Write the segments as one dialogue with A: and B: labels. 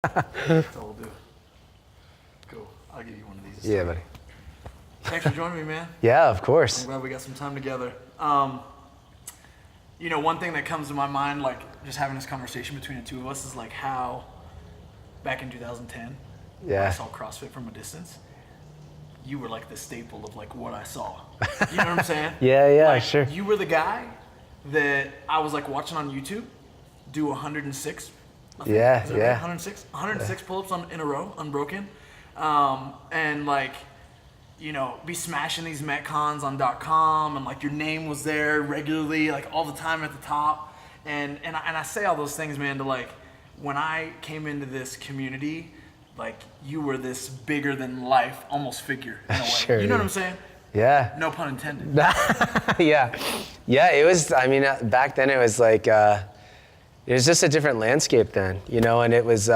A: That's all we'll do. Cool. I'll give you one of these.
B: Yeah, buddy.
A: Thanks for joining me, man.
B: Yeah, of course.
A: I'm glad we got some time together. You know, one thing that comes to my mind, like just having this conversation between the two of us, is like how back in 2010, when I saw CrossFit from a distance, you were like the staple of like what I saw. You know what I'm saying?
B: Yeah,
A: like,
B: sure.
A: You were the guy that I was like watching on YouTube do 106. I think.
B: Yeah,
A: Is that right? 106 pull-ups in a row, unbroken, and like, you know, be smashing these Metcons on .com, and like your name was there regularly, like all the time at the top, and I say all those things, man, to like, when I came into this community, like you were this bigger than life, almost figure in a way.
B: Sure,
A: you know what I'm saying?
B: Yeah.
A: No pun intended.
B: Yeah, it was, I mean, back then it was like, it was just a different landscape then, you know, and it was,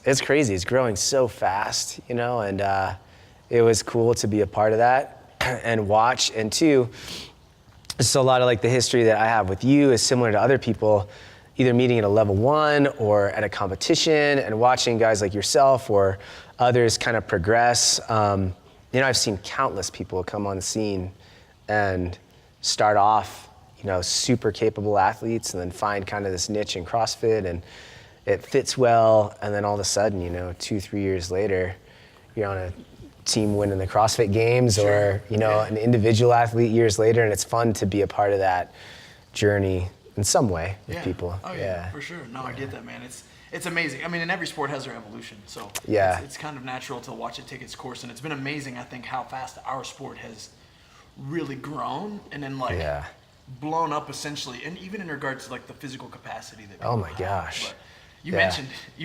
B: it's crazy. It's growing so fast, you know, and it was cool to be a part of that and watch. And two, so a lot of like the history that I have with you is similar to other people, either meeting at a level 1 or at a competition and watching guys like yourself or others kind of progress. You know, I've seen countless people come on the scene and start off, you know, super capable athletes and then find kind of this niche in CrossFit and it fits well. And then all of a sudden, you know, 2-3 years later, you're on a team winning the CrossFit games or, you know, an individual athlete years later. And it's fun to be a part of that journey in some way with people.
A: Oh yeah, for sure. No, I get that, man. It's amazing. I mean, and every sport has their evolution. So it's kind of natural to watch it take its course. And it's been amazing, I think, how fast our sport has really grown and then like blown up essentially. And even in regards to like the physical capacity that people have.
B: Gosh.
A: But you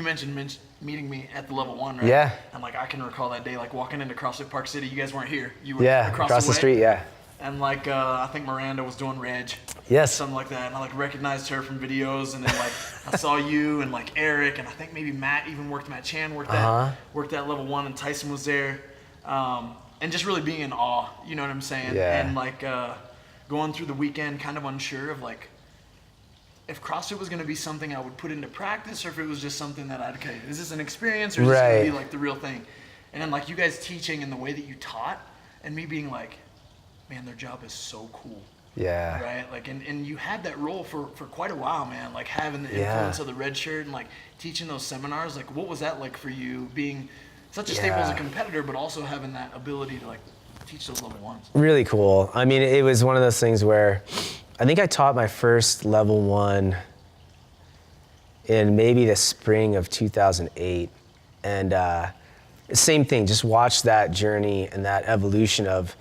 A: mentioned meeting me at the level 1, right?
B: Yeah.
A: And like I can recall that day, like walking into CrossFit Park City. You guys weren't here. You were
B: across the street. Yeah.
A: And like I think Miranda was doing reg.
B: Yes.
A: Something like that. And I like recognized her from videos, and then like I saw you and like Eric, and I think maybe Matt Chan worked that level 1, and Tyson was there. And just really being in awe, you know what I'm saying?
B: Yeah.
A: And like going through the weekend kind of unsure of like if CrossFit was going to be something I would put into practice or if it was just something that okay, is this an experience or is this going to be like the real thing? And then like you guys teaching and the way that you taught and me being like, man, their job is so cool.
B: Yeah.
A: Right? Like, and you had that role for quite a while, man, like having the influence of the red shirt and like teaching those seminars. Like, what was that like for you being such a staple as a competitor, but also having that ability to like teach those level 1s? Really
B: cool. I mean, it was one of those things where I think I taught my first level 1 in maybe the spring of 2008. And same thing, just watch that journey and that evolution of,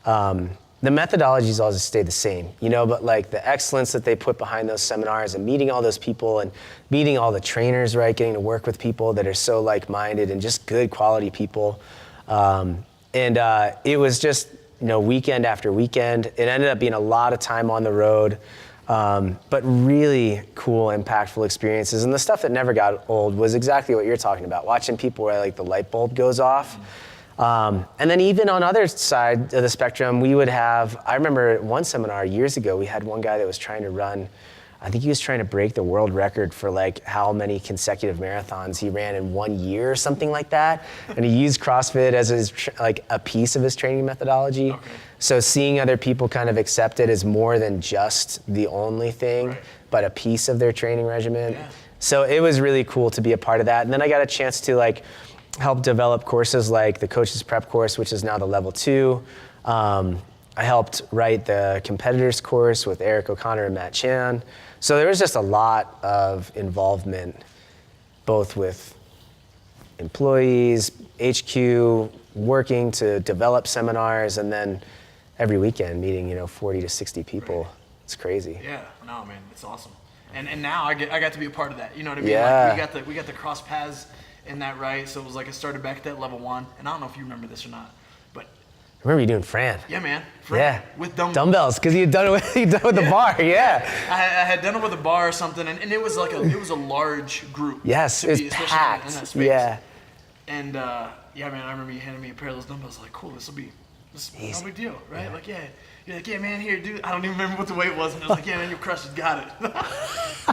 B: the methodologies always stayed the same, you know, but like the excellence that they put behind those seminars and meeting all those people and meeting all the trainers, right? Getting to work with people that are so like-minded and just good quality people. It was just, you know, weekend after weekend. It ended up being a lot of time on the road, but really cool, impactful experiences. And the stuff that never got old was exactly what you're talking about, watching people where like the light bulb goes off. And then even on other side of the spectrum, we would have, I remember at one seminar years ago, we had one guy that was trying to run, I think he was trying to break the world record for like how many consecutive marathons he ran in 1 year or something like that. And he used CrossFit as his, like a piece of his training methodology. Okay. So seeing other people kind of accept it as more than just the only thing, but a piece of their training regimen. Yeah. So it was really cool to be a part of that. And then I got a chance to like, helped develop courses like the Coaches Prep course, which is now the level 2. I helped write the competitors course with Eric O'Connor and Matt Chan. So there was just a lot of involvement, both with employees, HQ, working to develop seminars, and then every weekend meeting, you know, 40 to 60 people. It's crazy.
A: Yeah, no, man, it's awesome. And now I got to be a part of that. You know what I mean?
B: Yeah.
A: Like we got the cross paths in that, right? So it was like I started back at that level 1, and I don't know if you remember this or not, but
B: I remember you doing Fran.
A: Yeah, man. Fran, with
B: dumbbells, because you'd done it with the bar. Yeah.
A: I had done it with a bar or something, and it was like it was a large group.
B: Yes, it was packed.
A: In that space.
B: Yeah.
A: And man, I remember you handing me a pair of those dumbbells. Like, cool, this will be It's no big deal, right? Like, yeah. You're like, yeah, man, here, dude. I don't even remember what the weight was. And I was like, yeah, man, you crushed it, got it.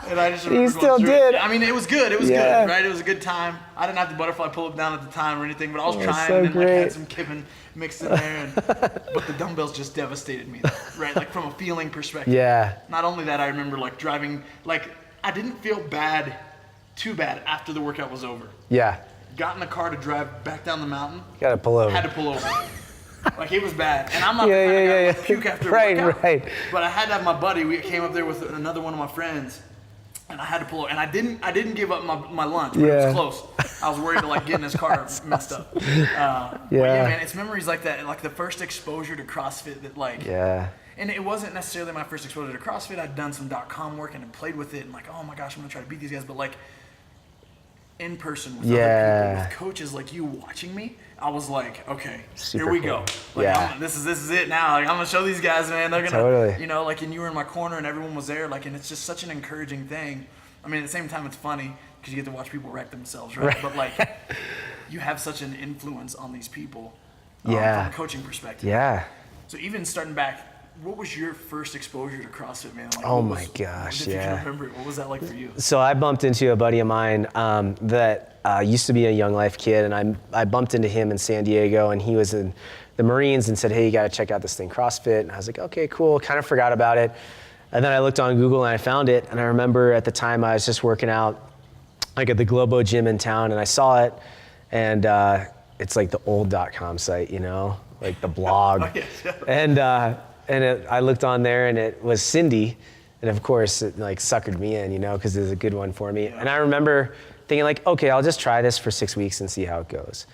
A: And I just remember
B: You still did.
A: I mean, it was good. It was good, right? It was a good time. I didn't have the butterfly pull-up down at the time or anything, but I was trying
B: so
A: and
B: great.
A: like had some kipping mixed in there. But the dumbbells just devastated me, right? Like from a feeling perspective.
B: Yeah.
A: Not only that, I remember like driving, like I didn't feel too bad after the workout was over.
B: Yeah.
A: Got in the car to drive back down the mountain.
B: Gotta pull over.
A: Had to pull over. Like it was bad, and I'm not the kind of guy who like puke after a workout.
B: Right.
A: But I had to have my buddy. We came up there with another one of my friends, and I had to pull over. And I didn't give up my lunch, but it was close. I was worried to like get in his car messed up. But yeah, man, it's memories like that, and like the first exposure to CrossFit that like.
B: Yeah.
A: And it wasn't necessarily my first exposure to CrossFit. I'd done some .com work and played with it, and like, oh my gosh, I'm gonna try to beat these guys. But like in person with other people, with coaches like you watching me, I was like, okay, here we go. Like, this is it now. Like I'm gonna show these guys, man. They're gonna, you know, like, and you were in my corner and everyone was there, like, and it's just such an encouraging thing. I mean, at the same time, it's funny because you get to watch people wreck themselves, right? But like, you have such an influence on these people, from a coaching perspective.
B: Yeah.
A: So even starting back, what was your first exposure to CrossFit, man? Like,
B: oh my gosh,
A: if you can remember it, what was that like for you?
B: So I bumped into a buddy of mine that used to be a Young Life kid, and I bumped into him in San Diego, and he was in the Marines and said, hey, you gotta check out this thing, CrossFit. And I was like, okay, cool, kind of forgot about it. And then I looked on Google and I found it, and I remember at the time I was just working out like at the Globo gym in town, and I saw it, and it's like the old .com site, you know, like the blog. And I looked on there, and it was Cindy, and of course it like suckered me in, you know, because it was a good one for me. And I remember thinking like, okay, I'll just try this for 6 weeks and see how it goes.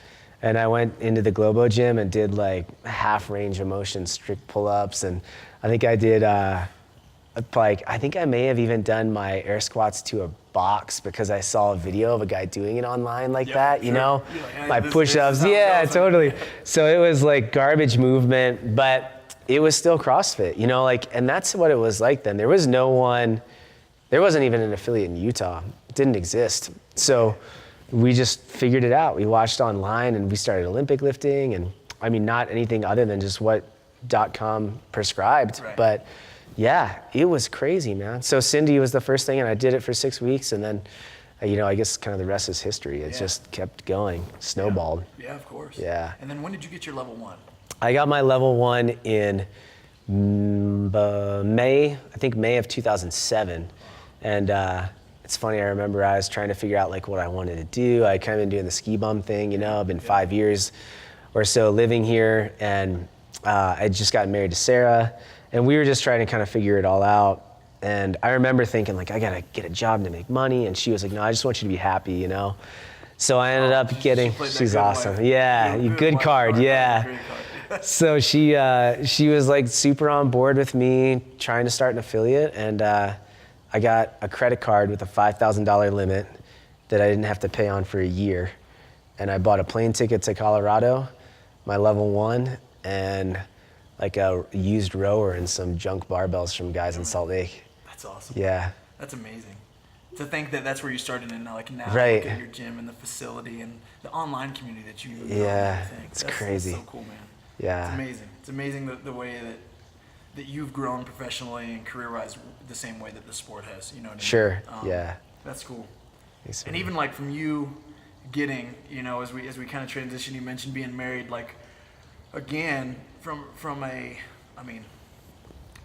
B: And I went into the Globo gym and did like half range of motion strict pull-ups, and I think I did I think I may have even done my air squats to a box because I saw a video of a guy doing it online like that, you know, my push-ups, totally. So it was like garbage movement, but it was still CrossFit, you know, like, and that's what it was like then. There wasn't even an affiliate in Utah. It didn't exist. So we just figured it out. We watched online and we started Olympic lifting, and I mean, not anything other than just what .com prescribed, but yeah, it was crazy, man. So Cindy was the first thing, and I did it for 6 weeks, and then, you know, I guess kind of the rest is history. It just kept going, snowballed.
A: Yeah, of course.
B: Yeah.
A: And then when did you get your level 1?
B: I got my level 1 in May of 2007. And it's funny, I remember I was trying to figure out like what I wanted to do. I kind of been doing the ski bum thing, you know, I've been 5 years or so living here, and I just got married to Sarah, and we were just trying to kind of figure it all out. And I remember thinking like, I gotta get a job to make money, and she was like, no, I just want you to be happy, you know? So I ended up getting, she's awesome. Wife. Yeah, good card, yeah. So she was like super on board with me trying to start an affiliate, and I got a credit card with a $5,000 limit that I didn't have to pay on for a year. And I bought a plane ticket to Colorado, my level 1, and like a used rower and some junk barbells from guys in Salt Lake.
A: That's awesome.
B: Yeah.
A: That's amazing. To think that that's where you started, and like now
B: right.
A: Look at your gym and the facility and the online community that you
B: it's crazy.
A: That's so cool, man.
B: Yeah.
A: It's amazing. It's amazing the way that you've grown professionally and career-wise the same way that the sport has, you know what I mean?
B: Sure, yeah.
A: That's cool.
B: Thanks,
A: and even like from you getting, you know, as we kind of transition, you mentioned being married, like again, from a, I mean,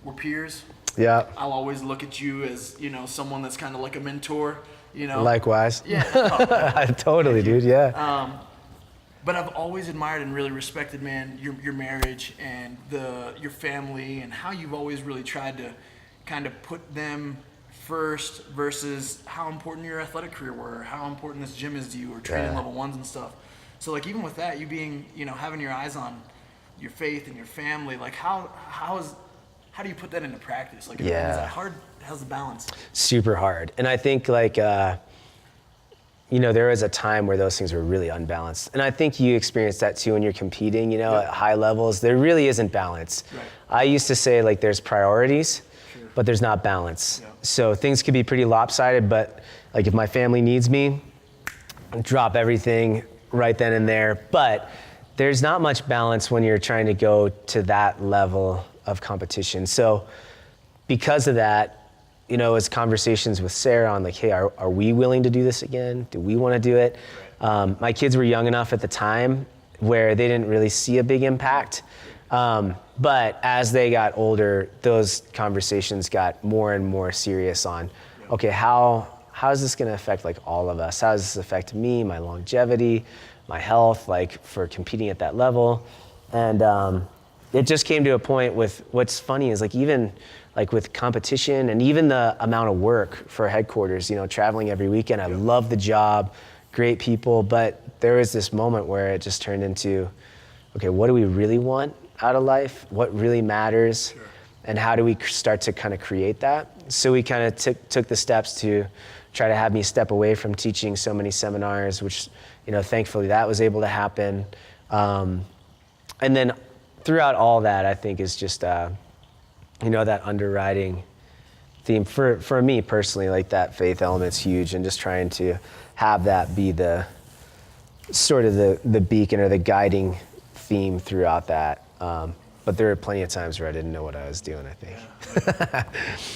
A: we're peers.
B: Yeah.
A: I'll always look at you as, you know, someone that's kind of like a mentor, you know.
B: Likewise.
A: Yeah.
B: Totally, dude, yeah.
A: But I've always admired and really respected, man, your marriage and your family, and how you've always really tried to kind of put them first versus how important your athletic career were, how important this gym is to you, or training level 1s and stuff. So like even with that, you being, you know, having your eyes on your faith and your family, like how do you put that into practice? Like, is that hard? How's the balance? Super hard.
B: And I think like, you know, there was a time where those things were really unbalanced. And I think you experience that too when you're competing, you know, at high levels. There really isn't balance.
A: Right.
B: I used to say like there's priorities, but there's not balance.
A: Yeah.
B: So things could be pretty lopsided, but like if my family needs me, drop everything right then and there. But there's not much balance when you're trying to go to that level of competition. So because of that, you know, as conversations with Sarah on like, hey, are we willing to do this again? Do we want to do it? My kids were young enough at the time where they didn't really see a big impact. But as they got older, those conversations got more and more serious on, okay, how is this going to affect like all of us? How does this affect me, my longevity, my health, like for competing at that level? And it just came to a point with, what's funny is like even like with competition and even the amount of work for headquarters, you know, traveling every weekend. I love the job, great people, but there was this moment where it just turned into, okay, what do we really want out of life? What really matters? Sure. And how do we start to kind of create that? So we kind of took the steps to try to have me step away from teaching so many seminars, which, you know, thankfully that was able to happen. And then throughout all that, I think is just, you know, that underwriting theme for me personally, like that faith element's huge, and just trying to have that be the sort of the beacon or the guiding theme throughout that. But there were plenty of times where I didn't know what I was doing, I think.
A: Yeah,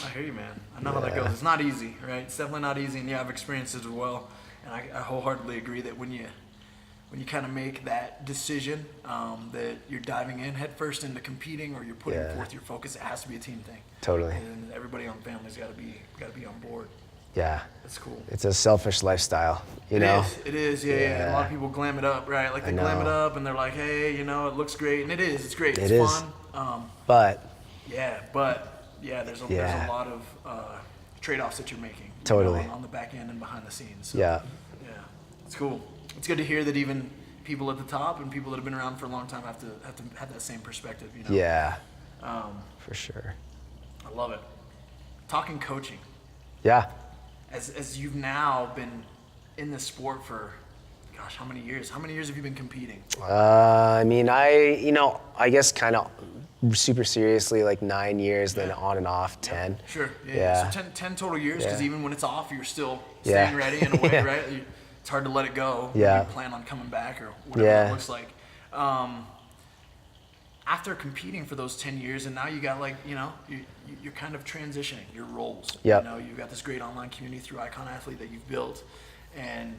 A: I hear you, man. I know how that goes. It's not easy, right? It's definitely not easy, and you have experiences as well. And I wholeheartedly agree that when you kind of make that decision that you're diving in head first into competing, or you're putting forth your focus, it has to be a team thing.
B: Totally.
A: And everybody on the family's got to be on board.
B: Yeah.
A: That's cool.
B: It's a selfish lifestyle, you know?
A: It is, yeah. A lot of people glam it up, right? Like they glam it up and they're like, hey, you know, it looks great. And it is, it's great, it's fun.
B: But
A: there's a lot of trade-offs that you're making.
B: Totally.
A: You know, on the back end and behind the scenes. So,
B: yeah.
A: It's cool. It's good to hear that even people at the top and people that have been around for a long time have to have that same perspective, you know?
B: Yeah, for sure.
A: I love it. Talking coaching.
B: Yeah.
A: As you've now been in this sport for, gosh, how many years? How many years have you been competing?
B: I mean, I guess kind of super seriously, like 9 years, then on and off 10.
A: Sure. Yeah. So 10 total years, because even when it's off, you're still staying ready in a way, right? It's hard to let it go.
B: Yeah.
A: You plan on coming back or whatever it looks like. After competing for those 10 years, and now you got like, you know, you're kind of transitioning your roles.
B: Yep.
A: You know, you've got this great online community through Icon Athlete that you've built, and,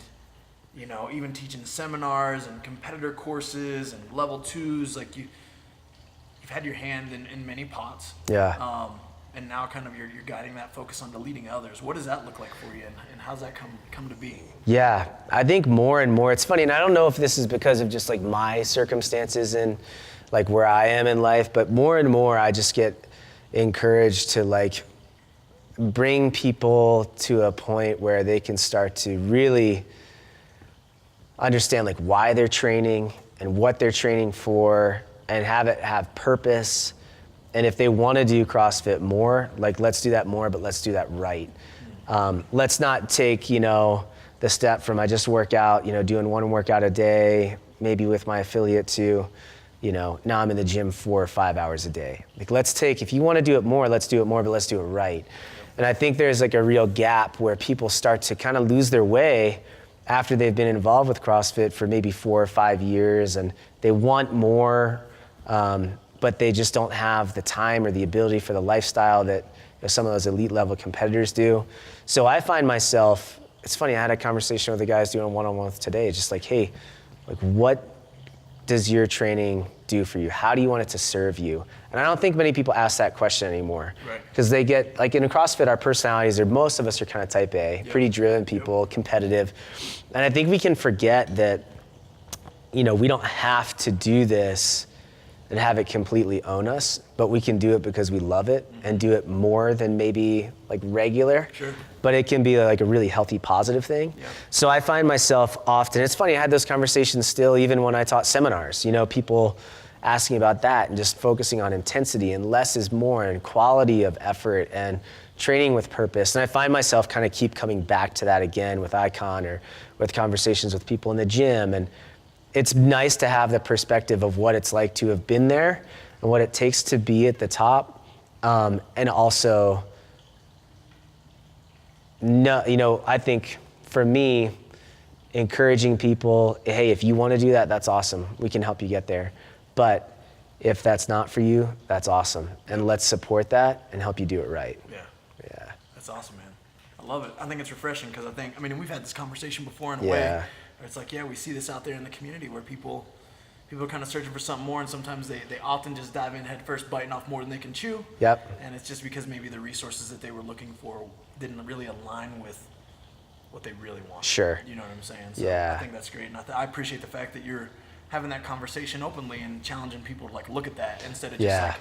A: you know, even teaching seminars and competitor courses and level 2s, like you've had your hand in many pots.
B: Yeah.
A: And now kind of you're guiding that focus onto leading others. What does that look like for you, and how's that come to be?
B: Yeah, I think more and more, it's funny, and I don't know if this is because of just like my circumstances and like where I am in life, but more and more I just get encouraged to like bring people to a point where they can start to really understand like why they're training and what they're training for, and have it have purpose. And if they want to do CrossFit more, like let's do that more, but let's do that right. Let's not take, you know, the step from I just work out, you know, doing one workout a day, maybe with my affiliate, to, you know, now I'm in the gym 4 or 5 hours a day. Like let's take, if you want to do it more, let's do it more, but let's do it right. And I think there's like a real gap where people start to kind of lose their way after they've been involved with CrossFit for maybe 4 or 5 years, and they want more, but they just don't have the time or the ability for the lifestyle that, you know, some of those elite level competitors do. So I find myself, it's funny, I had a conversation with the guys doing a one-on-one today, just like, hey, like what does your training do for you? How do you want it to serve you? And I don't think many people ask that question anymore. Right. Because they get, like in CrossFit, our personalities are, most of us are kind of type A, pretty driven people, competitive. And I think we can forget that, you know, we don't have to do this and have it completely own us, but we can do it because we love it and do it more than maybe like regular. Sure. But it can be like a really healthy, positive thing. Yeah. So I find myself often, it's funny, I had those conversations still even when I taught seminars, you know, people asking about that and just focusing on intensity and less is more and quality of effort and training with purpose. And I find myself kind of keep coming back to that again with Icon or with conversations with people in the gym. And it's nice to have the perspective of what it's like to have been there and what it takes to be at the top. And also, no, you know, I think for me, encouraging people, hey, if you want to do that, that's awesome. We can help you get there. But if that's not for you, that's awesome. And let's support that and help you do it right.
A: Yeah.
B: Yeah.
A: That's awesome, man. I love it. I think it's refreshing because I mean, we've had this conversation before in a way
B: Yeah.
A: where it's like, yeah, we see this out there in the community where people are kind of searching for something more, and sometimes they often just dive in head first, biting off more than they can chew.
B: Yep.
A: And it's just because maybe the resources that they were looking for didn't really align with what they really want.
B: Sure.
A: You know what I'm saying? So
B: Yeah.
A: I think that's great. And I appreciate the fact that you're having that conversation openly and challenging people to like look at that instead of just
B: Yeah.
A: like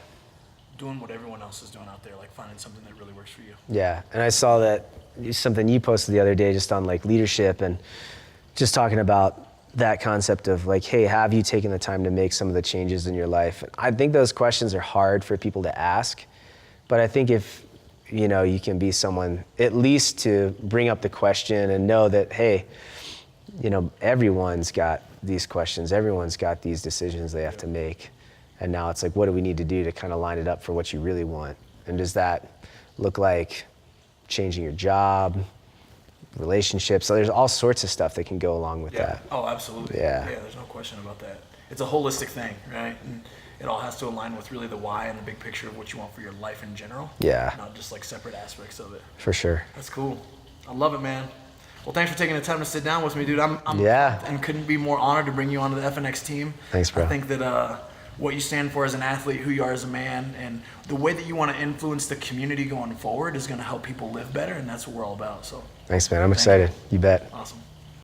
A: doing what everyone else is doing out there, like finding something that really works for you.
B: Yeah, and I saw that something you posted the other day just on like leadership and just talking about that concept of like, hey, have you taken the time to make some of the changes in your life? And I think those questions are hard for people to ask, but I think if, you know, you can be someone at least to bring up the question and know that, hey, you know, everyone's got these questions, everyone's got these decisions they have to make. And now it's like, what do we need to do to kind of line it up for what you really want? And does that look like changing your job, relationships? So there's all sorts of stuff that can go along with that.
A: Oh, absolutely.
B: Yeah.
A: Yeah, there's no question about that. It's a holistic thing, right? And it all has to align with really the why and the big picture of what you want for your life in general.
B: Yeah.
A: Not just like separate aspects of it.
B: For sure.
A: That's cool. I love it, man. Well, thanks for taking the time to sit down with me, dude. I'm
B: Yeah.
A: and couldn't be more honored to bring you onto the FNX team.
B: Thanks, bro.
A: I think that what you stand for as an athlete, who you are as a man, and the way that you want to influence the community going forward is going to help people live better, and that's what we're all about. So
B: Thanks, man. I'm excited. You bet.
A: awesome.